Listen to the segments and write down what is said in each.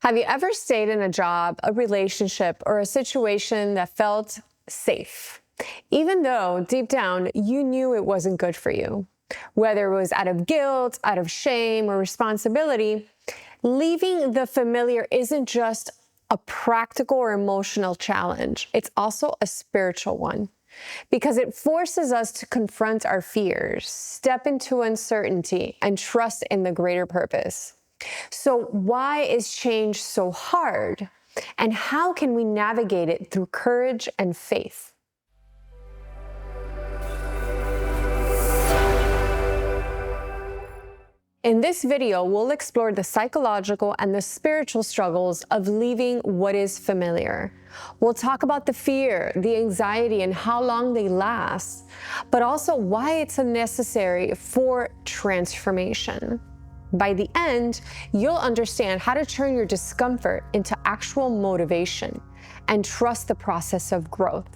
Have you ever stayed in a job, a relationship, or a situation that felt safe, even though deep down you knew it wasn't good for you? Whether it was out of guilt, out of shame, or responsibility, leaving the familiar isn't just a practical or emotional challenge. It's also a spiritual one, because it forces us to confront our fears, step into uncertainty, and trust in the greater purpose. So why is change so hard? And how can we navigate it through courage and faith? In this video, we'll explore the psychological and the spiritual struggles of leaving what is familiar. We'll talk about the fear, the anxiety, and how long they last, but also why it's necessary for transformation. By the end, you'll understand how to turn your discomfort into actual motivation and trust the process of growth,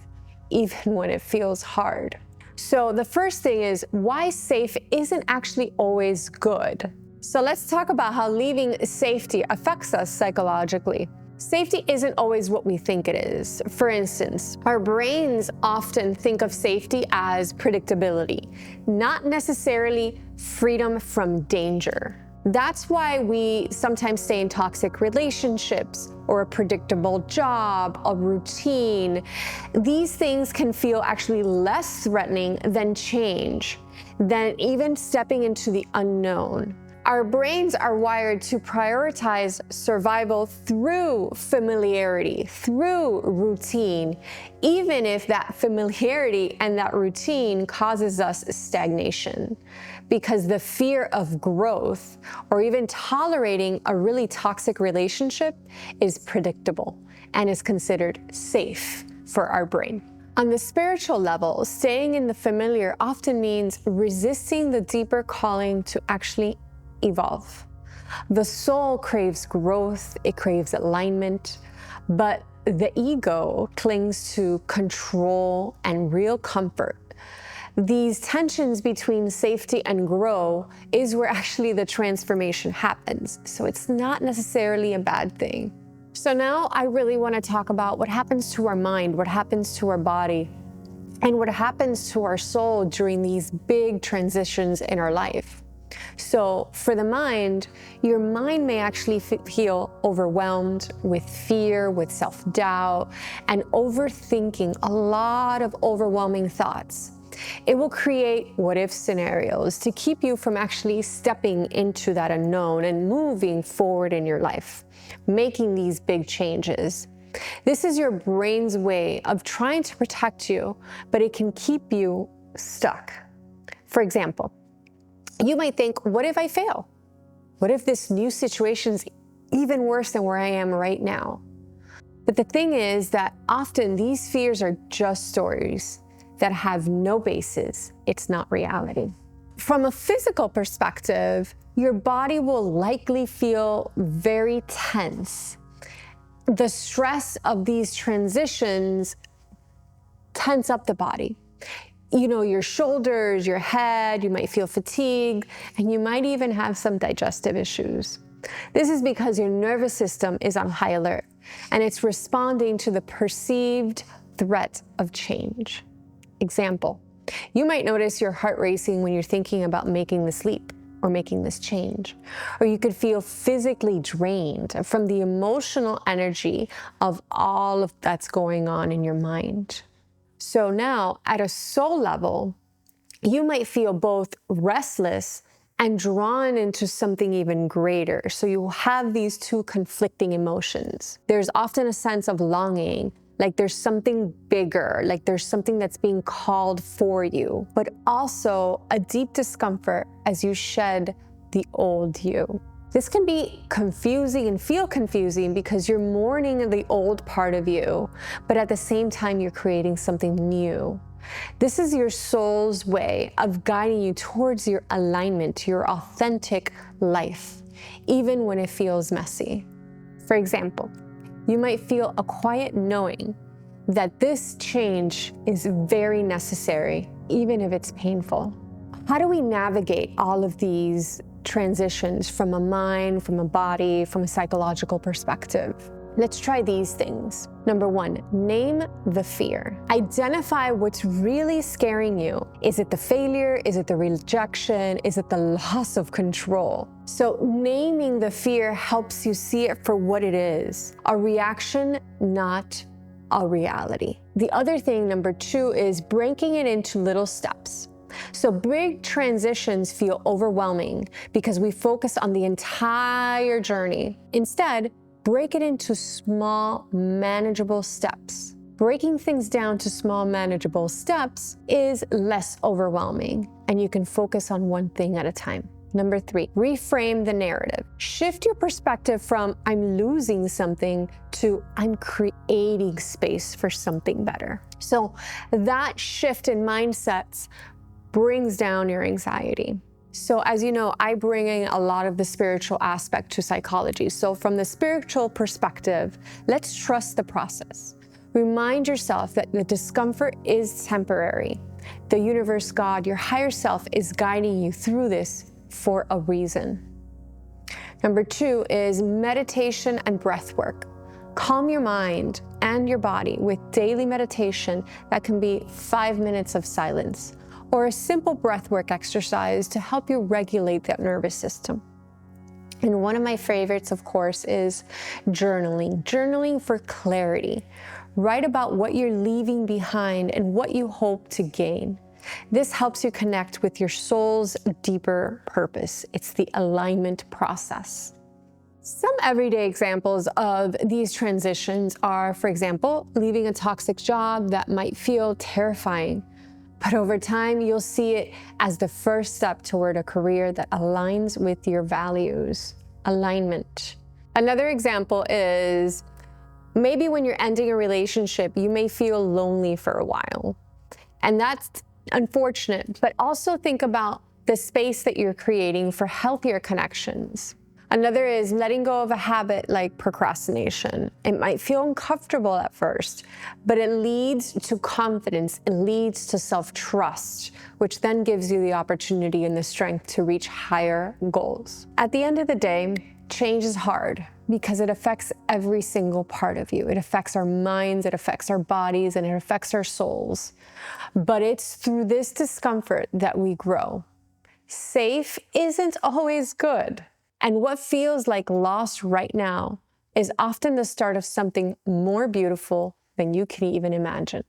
even when it feels hard. So the first thing is why safe isn't actually always good. So let's talk about how leaving safety affects us psychologically. Safety isn't always what we think it is. For instance, our brains often think of safety as predictability, not necessarily freedom from danger. That's why we sometimes stay in toxic relationships or a predictable job, a routine. These things can feel actually less threatening than change, than even stepping into the unknown. Our brains are wired to prioritize survival through familiarity, through routine, even if that familiarity and that routine causes us stagnation. Because the fear of growth or even tolerating a really toxic relationship is predictable and is considered safe for our brain. On the spiritual level, staying in the familiar often means resisting the deeper calling to actually evolve. The soul craves growth, it craves alignment, but the ego clings to control and real comfort. These tensions between safety and grow is where actually the transformation happens. So it's not necessarily a bad thing. So now I really want to talk about what happens to our mind, what happens to our body, and what happens to our soul during these big transitions in our life. So for the mind, your mind may actually feel overwhelmed with fear, with self-doubt, and overthinking, a lot of overwhelming thoughts. It will create what-if scenarios to keep you from actually stepping into that unknown and moving forward in your life, making these big changes. This is your brain's way of trying to protect you, but it can keep you stuck. For example, you might think, what if I fail? What if this new situation's even worse than where I am right now? But the thing is that often these fears are just stories that have no basis. It's not reality. From a physical perspective, your body will likely feel very tense. The stress of these transitions tense up the body. Your shoulders, your head, you might feel fatigue, and you might even have some digestive issues. This is because your nervous system is on high alert, and it's responding to the perceived threat of change. Example, you might notice your heart racing when you're thinking about making this leap or making this change. Or you could feel physically drained from the emotional energy of all of that's going on in your mind. So now, at a soul level, you might feel both restless and drawn into something even greater. So you have these two conflicting emotions. There's often a sense of longing, like there's something bigger, like there's something that's being called for you, but also a deep discomfort as you shed the old you. This can be confusing and feel confusing because you're mourning the old part of you, but at the same time, you're creating something new. This is your soul's way of guiding you towards your alignment, your authentic life, even when it feels messy. For example, you might feel a quiet knowing that this change is very necessary, even if it's painful. How do we navigate all of these transitions from a mind, from a body, from a psychological perspective. Let's try these things. Number 1, name the fear. Identify what's really scaring you. Is it the failure? Is it the rejection? Is it the loss of control? So naming the fear helps you see it for what it is, a reaction, not a reality. The other thing, number 2, is breaking it into little steps. So big transitions feel overwhelming because we focus on the entire journey. Instead, break it into small, manageable steps. Breaking things down to small, manageable steps is less overwhelming, and you can focus on one thing at a time. Number 3, reframe the narrative. Shift your perspective from I'm losing something to I'm creating space for something better. So that shift in mindsets brings down your anxiety. So as you know, I bring in a lot of the spiritual aspect to psychology. So from the spiritual perspective, let's trust the process. Remind yourself that the discomfort is temporary. The universe, God, your higher self is guiding you through this for a reason. Number 2 is meditation and breath work. Calm your mind and your body with daily meditation that can be 5 minutes of silence, or a simple breathwork exercise to help you regulate that nervous system. And one of my favorites, of course, is journaling. Journaling for clarity. Write about what you're leaving behind and what you hope to gain. This helps you connect with your soul's deeper purpose. It's the alignment process. Some everyday examples of these transitions are, for example, leaving a toxic job that might feel terrifying. But over time, you'll see it as the first step toward a career that aligns with your values. Alignment. Another example is maybe when you're ending a relationship, you may feel lonely for a while. And that's unfortunate, but also think about the space that you're creating for healthier connections. Another is letting go of a habit like procrastination. It might feel uncomfortable at first, but it leads to confidence, it leads to self-trust, which then gives you the opportunity and the strength to reach higher goals. At the end of the day, change is hard because it affects every single part of you. It affects our minds, it affects our bodies, and it affects our souls. But it's through this discomfort that we grow. Safe isn't always good. And what feels like loss right now is often the start of something more beautiful than you can even imagine.